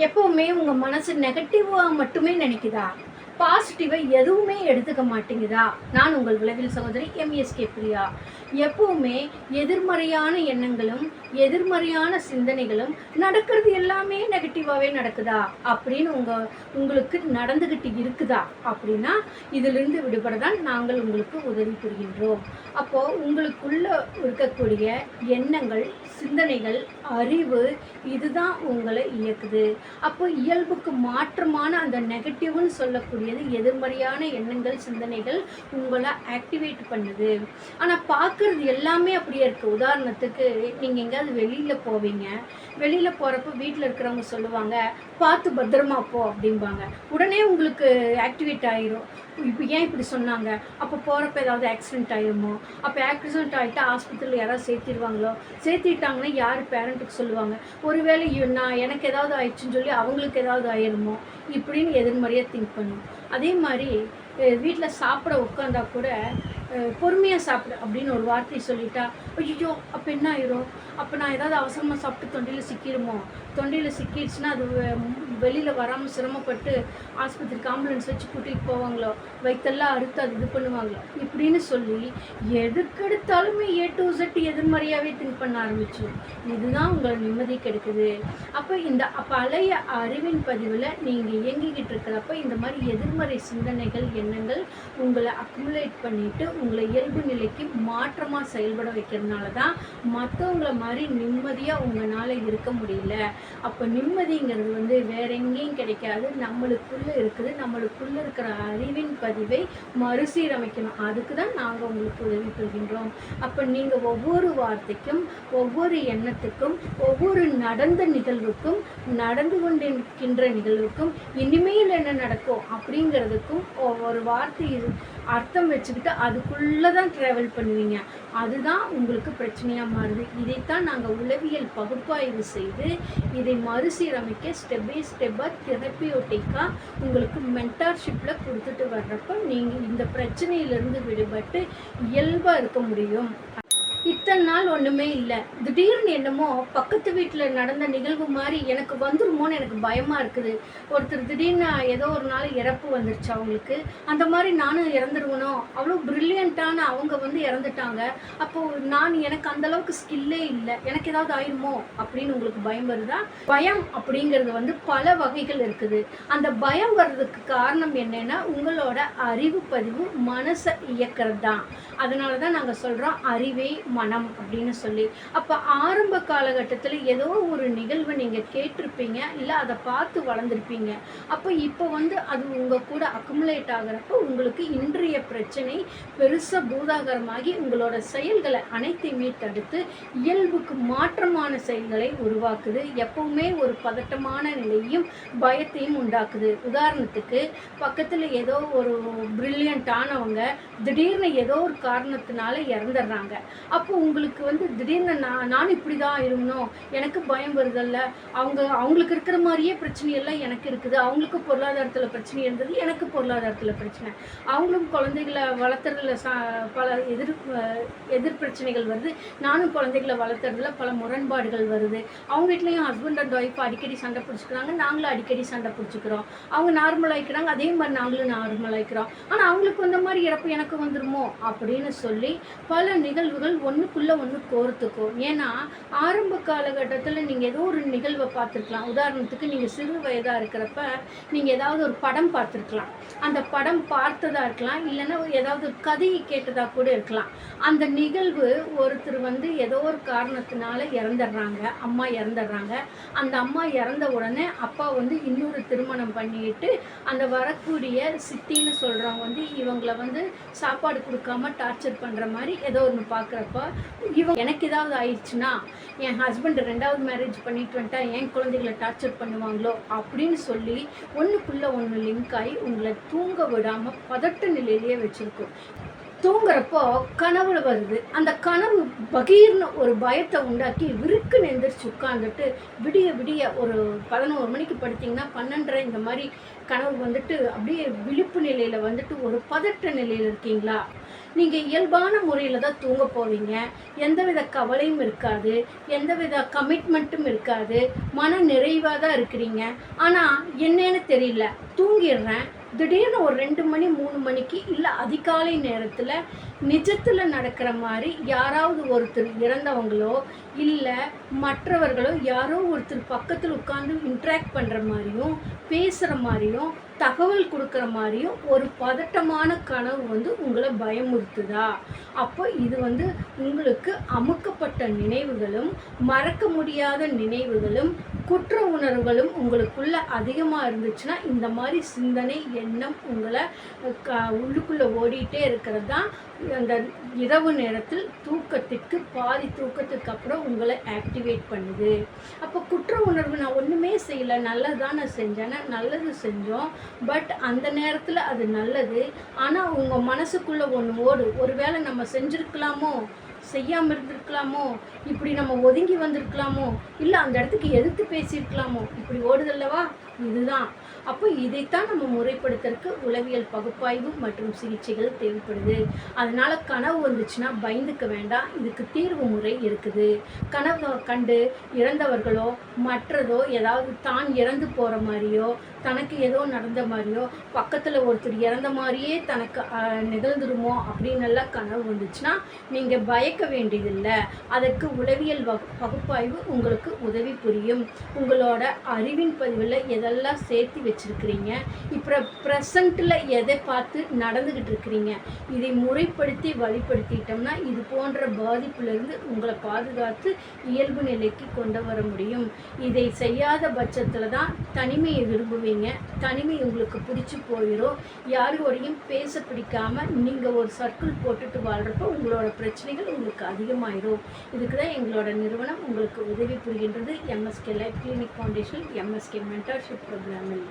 எப்பவுமே உங்க மனசு நெகட்டிவா மட்டுமே நினைக்குதா? பாசிட்டிவா எதுவுமே எடுத்துக்க மாட்டேங்குதா? நான் உங்கள் விளைவில் சகோதரி எம்எஸ்கே பிரியா. எப்பவுமே எதிர்மறையான எண்ணங்களும், எதிர்மறையான சிந்தனைகளும், நடக்கிறது எல்லாமே நெகட்டிவாவே நடக்குதா? அப்படின்னு உங்களுக்கு நடந்துகிட்டு இருக்குதா? அப்படின்னா, இதிலிருந்து விடுபட தான் நாங்கள் உங்களுக்கு உதவி புரிகின்றோம். அப்போ உங்களுக்குள்ள இருக்கக்கூடிய எண்ணங்கள், சிந்தனைகள், அறிவு இதுதான் உங்களை இயக்குது. அப்போ இயல்புக்கு மாற்றமான அந்த நெகட்டிவ்னு சொல்லக்கூடியது எதிர்மறையான எண்ணங்கள், சிந்தனைகள் உங்களை ஆக்டிவேட் பண்ணுது. ஆனால் பார்க்குறது எல்லாமே அப்படியே இருக்குது. உதாரணத்துக்கு நீங்கள் எங்கேயாவது வெளியில் போவீங்க. வெளியில் போகிறப்போ வீட்டில் இருக்கிறவங்க சொல்லுவாங்க, பார்த்து பத்திரமா போ அப்படிம்பாங்க. உடனே உங்களுக்கு ஆக்டிவேட் ஆயிரும். இப்போ ஏன் இப்படி சொன்னாங்க? அப்போ போகிறப்ப ஏதாவது ஆக்சிடென்ட் ஆயிருமோ? அப்போ ஆக்சிடென்ட் ஆகிட்டா ஆஸ்பத்திரியில் யாராவது சேர்த்திருவாங்களோ? சேர்த்திட்டாங்கன்னா யார் பேரண்ட்டுக்கு சொல்லுவாங்க? ஒருவேளை எனக்கு ஏதாவது ஆயிடுச்சுன்னு சொல்லி அவங்களுக்கு ஏதாவது ஆயிருமோ? இப்படின்னு எதிர்மறையாக திங்க் பண்ணும். அதே மாதிரி வீட்டில் சாப்பிட உட்காந்தா கூட பொறுமையாக சாப்பிடு அப்படின்னு ஒரு வார்த்தையை சொல்லிட்டா, ஐயோ அப்போ என்ன ஆயிரும்? அப்போ நான் ஏதாவது அவசரமாக சாப்பிட்டு தொண்டையில் சிக்கிடுமோ? தொண்டையில் சிக்கிடுச்சுன்னா அது வெளியில் வராமல் சிரமப்பட்டு ஆஸ்பத்திரிக்கு ஆம்புலன்ஸ் வச்சு கூட்டிகிட்டு போவாங்களோ? வயிற்றெல்லாம் அறுத்து அது இது பண்ணுவாங்களோ? இப்படின்னு சொல்லி எதுக்கெடுத்தாலுமே A to Z எதிர்மறையாகவே திங்க் பண்ண ஆரம்பிச்சிடும். இதுதான் உங்களை நிம்மதி கெடுக்குது. அப்போ இந்த பழைய அறிவின் பதிவில் நீங்கள் இயங்கிக்கிட்டு இருக்கிறப்ப இந்த மாதிரி எதிர்மறை சிந்தனைகள், எண்ணங்கள் உங்களை அக்குமுலேட் பண்ணிவிட்டு உங்களை இயல்பு நிலைக்கு மாற்றமாக செயல்பட வைக்கிறதுனால தான் மற்றவங்கள மாதிரி நிம்மதியாக உங்களால் இருக்க முடியல. அப்போ நிம்மதிங்கிறது வேற எங்கேயும் கிடைக்காது, நம்மளுக்குள்ளே இருக்குது. நம்மளுக்குள்ளே இருக்கிற அறிவின் பதிவை மறுசீரமைக்கணும். அதுக்கு தான் நாங்கள் உங்களுக்கு உதவி புரிகின்றோம். அப்போ நீங்கள் ஒவ்வொரு வார்த்தைக்கும், ஒவ்வொரு எண்ணத்துக்கும், ஒவ்வொரு நடந்த நிகழ்வுக்கும், நடந்து கொண்டிருக்கின்ற நிகழ்வுக்கும், இனிமேல் என்ன நடக்கும் அப்படிங்கிறதுக்கும் ஒவ்வொரு வார்த்தை அர்த்தம் வச்சுக்கிட்டு அதுக்குள்ளே தான் ட்ராவல் பண்ணுவீங்க. அதுதான் உங்களுக்கு பிரச்சனையாக மாறுது. இதைத்தான் நாங்கள் உளவியல் பகுப்பாய்வு செய்து இதை மறுசீரமைக்க ஸ்டெப் பை ஸ்டெப்பாக தெரப்பியோட்டிக்காக உங்களுக்கு மென்டார்ஷிப்பில் கொடுத்துட்டு வர்றப்போ நீங்கள் இந்த பிரச்சனையிலேருந்து விடுபட்டு இயல்பாக இருக்க முடியும். இத்தனை நாள் ஒன்றுமே இல்லை, திடீர்னு என்னமோ பக்கத்து வீட்டில் நடந்த நிகழ்வு மாதிரி எனக்கு வந்துருமோன்னு எனக்கு பயமாக இருக்குது. ஒருத்தர் திடீர்னு ஏதோ ஒரு நாள் இறப்பு வந்துருச்சு அவங்களுக்கு. அந்த மாதிரி நானும் இறந்துருவனோ? அவ்வளோ ப்ரில்லியண்ட்டான அவங்க இறந்துட்டாங்க. அப்போது எனக்கு அந்தளவுக்கு ஸ்கில்லே இல்லை, எனக்கு ஏதாவது ஆயிருமோ அப்படின்னு உங்களுக்கு பயம் வருதா? பயம் அப்படிங்கிறது பல வகைகள் இருக்குது. அந்த பயம் வர்றதுக்கு காரணம் என்னென்னா உங்களோட அறிவு பதிவு மனசை இயக்கிறது தான். அதனால தான் நாங்கள் சொல்கிறோம் அறிவே மனம் அப்படின்னு சொல்லி. அப்போ ஆரம்ப காலகட்டத்தில் ஏதோ ஒரு நிகழ்வை நீங்கள் கேட்டிருப்பீங்க, இல்லை அதை பார்த்து வளர்ந்துருப்பீங்க. அப்போ இப்போ அது உங்கள் கூட அக்குமுலேட் ஆகிறப்போ உங்களுக்கு இன்றைய பிரச்சனை பெருசாக பூதாகரமாகி உங்களோட செயல்களை அனைத்தையுமே தடுத்து இயல்புக்கு மாற்றமான செயல்களை உருவாக்குது. எப்பவுமே ஒரு பதட்டமான நிலையும் பயத்தையும் உண்டாக்குது. உதாரணத்துக்கு பக்கத்தில் ஏதோ ஒரு பிரில்லியண்ட்டானவங்க திடீர்னு ஏதோ ஒரு காரணத்தினால இறந்துடுறாங்க. அப்போ உங்களுக்கு திடீர்னு நான் இப்படி தான் இருக்கணும், எனக்கு பயம் வருதல்ல, அவங்களுக்கு இருக்கிற மாதிரியே பிரச்சனையெல்லாம் எனக்கு இருக்குது. அவங்களுக்கு பொருளாதாரத்தில் பிரச்சனை இருந்தது, எனக்கு பொருளாதாரத்தில் பிரச்சனை. அவங்களும் குழந்தைகளை வளர்த்துறதுல பல எதிர் பிரச்சனைகள் வருது, நானும் குழந்தைகளை வளர்த்துறதுல பல முரண்பாடுகள் வருது. அவங்க வீட்லேயும் ஹஸ்பண்ட் அண்ட் ஒய்ஃப் அடிக்கடி சண்டை பிடிச்சிக்கிறாங்க, நாங்களும் அடிக்கடி சண்டை பிடிச்சிக்கிறோம். அவங்க நார்மல் ஆகிக்கிறாங்க, அதே மாதிரி நாங்களும் நார்மல் ஆகிக்கிறோம். ஆனால் அவங்களுக்கு வந்த மாதிரி இறப்பு எனக்கு வந்துருமோ அப்படின்னு சொல்லி பல நிகழ்வுகள் ஒன்றுக்குள்ளே ஒன்று கோர்த்துக்கும். ஏன்னா ஆரம்ப காலகட்டத்தில் நீங்கள் ஏதோ ஒரு நிகழ்வை பார்த்துருக்கலாம். உதாரணத்துக்கு நீங்கள் சிறு வயதாக இருக்கிறப்ப நீங்கள் ஏதாவது ஒரு படம் பார்த்துருக்கலாம். அந்த படம் பார்த்ததாக இருக்கலாம், இல்லைன்னா ஏதாவது ஒரு கதையை கேட்டதாக கூட இருக்கலாம். அந்த நிகழ்வு ஒருத்தர் ஏதோ ஒரு காரணத்தினால இறந்துடுறாங்க, அம்மா இறந்துடுறாங்க. அந்த அம்மா இறந்த உடனே அப்பா இன்னொரு திருமணம் பண்ணிட்டு அந்த வரக்கூடிய சித்தின்னு சொல்கிறவங்க இவங்களை சாப்பாடு கொடுக்காம டார்ச்சர் பண்ணுற மாதிரி ஏதோ ஒன்று பார்க்குறப்ப எனக்கு ஏதாவது ஆயிடுச்சுன்னா என் ஹஸ்பண்ட் 2வது மேரேஜ் பண்ணிட்டு வந்துட்டா என் குழந்தைகளை டார்ச்சர் பண்ணுவாங்களோ அப்படின்னு சொல்லி ஒன்றுக்குள்ளே ஒன்று லிங்க் ஆகி உங்களை தூங்க விடாமல் பதட்ட நிலையிலேயே வச்சுருக்கும். தூங்குறப்போ கனவுல வருது. அந்த கனவு பகீர்னு ஒரு பயத்தை உண்டாக்கி விருக்குன்னு எந்திரிச்சு உட்காந்துட்டு விடிய விடிய ஒரு 11 மணிக்கு படுத்தீங்கன்னா 12:30 இந்த மாதிரி கனவு வந்துட்டு அப்படியே விழிப்பு நிலையில் வந்துட்டு ஒரு பதட்ட நிலையில் இருக்கீங்களா? நீங்கள் இயல்பான முறையில் தான் தூங்க போவீங்க. எந்தவித கவலையும் இருக்காது, எந்தவித கமிட்மெண்ட்டும் இருக்காது, மன நிறைவாக தான் இருக்கிறீங்க. ஆனால் என்னன்னு தெரியல, தூங்கிடுறேன். திடீர்னு ஒரு 2 மணி 3 மணிக்கு இல்லை அதிகாலை நேரத்தில் நிஜத்தில் நடக்கிற மாதிரி யாராவது ஒருத்தர் இறந்தவங்களோ இல்லை மற்றவர்களோ யாரோ ஒருத்தர் பக்கத்தில் உட்காந்து இன்ட்ராக்ட் பண்ணுற மாதிரியும் பேசுகிற மாதிரியும் தகவல் கொடுக்குற மாதிரியும் ஒரு பதட்டமான கனவு வந்து உங்களை பயமுறுத்துதா? அப்போ இது வந்து உங்களுக்கு அமுக்கப்பட்ட நினைவுகளும் மறக்க முடியாத நினைவுகளும் குற்ற உணர்வுகளும் உங்களுக்குள்ள அதிகமாக இருந்துச்சுன்னா இந்த மாதிரி சிந்தனை எண்ணம் உங்களை உள்ளுக்குள்ளே ஓடிட்டே இருக்கிறது தான் அந்த இரவு நேரத்தில் தூக்கத்துக்கு பாதி தூக்கத்துக்கு அப்புறம் உங்களை ஆக்டிவேட் பண்ணுது. அப்போ குற்ற உணர்வு நான் ஒன்றுமே செய்யலை, நல்லது தான் நான் செஞ்சேன்னா நல்லது செஞ்சோம், பட் அந்த நேரத்தில் அது நல்லது. ஆனால் உங்கள் மனசுக்குள்ளே ஒன்று ஓடு, ஒருவேளை நம்ம செஞ்சுருக்கலாமோ, செய்யாமல் இருந்திருக்கலாமோ, இப்படி நம்ம ஒதுங்கி வந்திருக்கலாமோ, இல்லை அந்த இடத்துக்கு எதிர்த்து பேசியிருக்கலாமோ, இப்படி ஓடுதல்லவா? இதுதான். அப்போ இதைத்தான் நம்ம முறைப்படுத்துறதுக்கு உளவியல் பகுப்பாய்வு மற்றும் சிகிச்சைகள் தேவைப்படுது. அதனால் கனவு வந்துச்சுன்னா பயந்துக்க வேண்டாம், இதுக்கு தீர்வு முறை இருக்குது. கனவை கண்டு இறந்தவர்களோ மற்றதோ ஏதாவது தான் இறந்து போகிற மாதிரியோ தனக்கு ஏதோ நடந்த மாதிரியோ பக்கத்தில் ஒருத்தர் இறந்த மாதிரியே தனக்கு நிகழ்ந்துருமோ அப்படின்னு எல்லாம் கனவு வந்துச்சுன்னா நீங்கள் பயக்க வேண்டியதில்லை. அதற்கு உளவியல் பகுப்பாய்வு உங்களுக்கு உதவி புரியும். உங்களோட அறிவின் பதிவில் எதெல்லாம் சேர்த்து வச்சுருக்கிறீங்க, இப்போ ப்ரெசண்ட்டில் எதை பார்த்து நடந்துக்கிட்டு இருக்கிறீங்க, இதை முறைப்படுத்தி வழிப்படுத்திட்டோம்னா இது போன்ற பாதிப்பிலிருந்து உங்களை பாதுகாத்து இயல்பு நிலைக்கு கொண்டு வர முடியும். இதை செய்யாத பட்சத்தில் தான் தனிமையை விரும்புவீங்க. தனிமை உங்களுக்கு பிடிச்சி போயிடும். யாரோடையும் பேச பிடிக்காமல் நீங்கள் ஒரு சர்க்கிள் போட்டுட்டு வாழ்கிறப்போ உங்களோட பிரச்சனைகள் உங்களுக்கு அதிகமாயிடும். இதுக்கு தான் எங்களோட நிறுவனம் உங்களுக்கு உதவி புரிகின்றது. MSK life clinic foundation MSK mentorship ப்ரோக்ராமில்.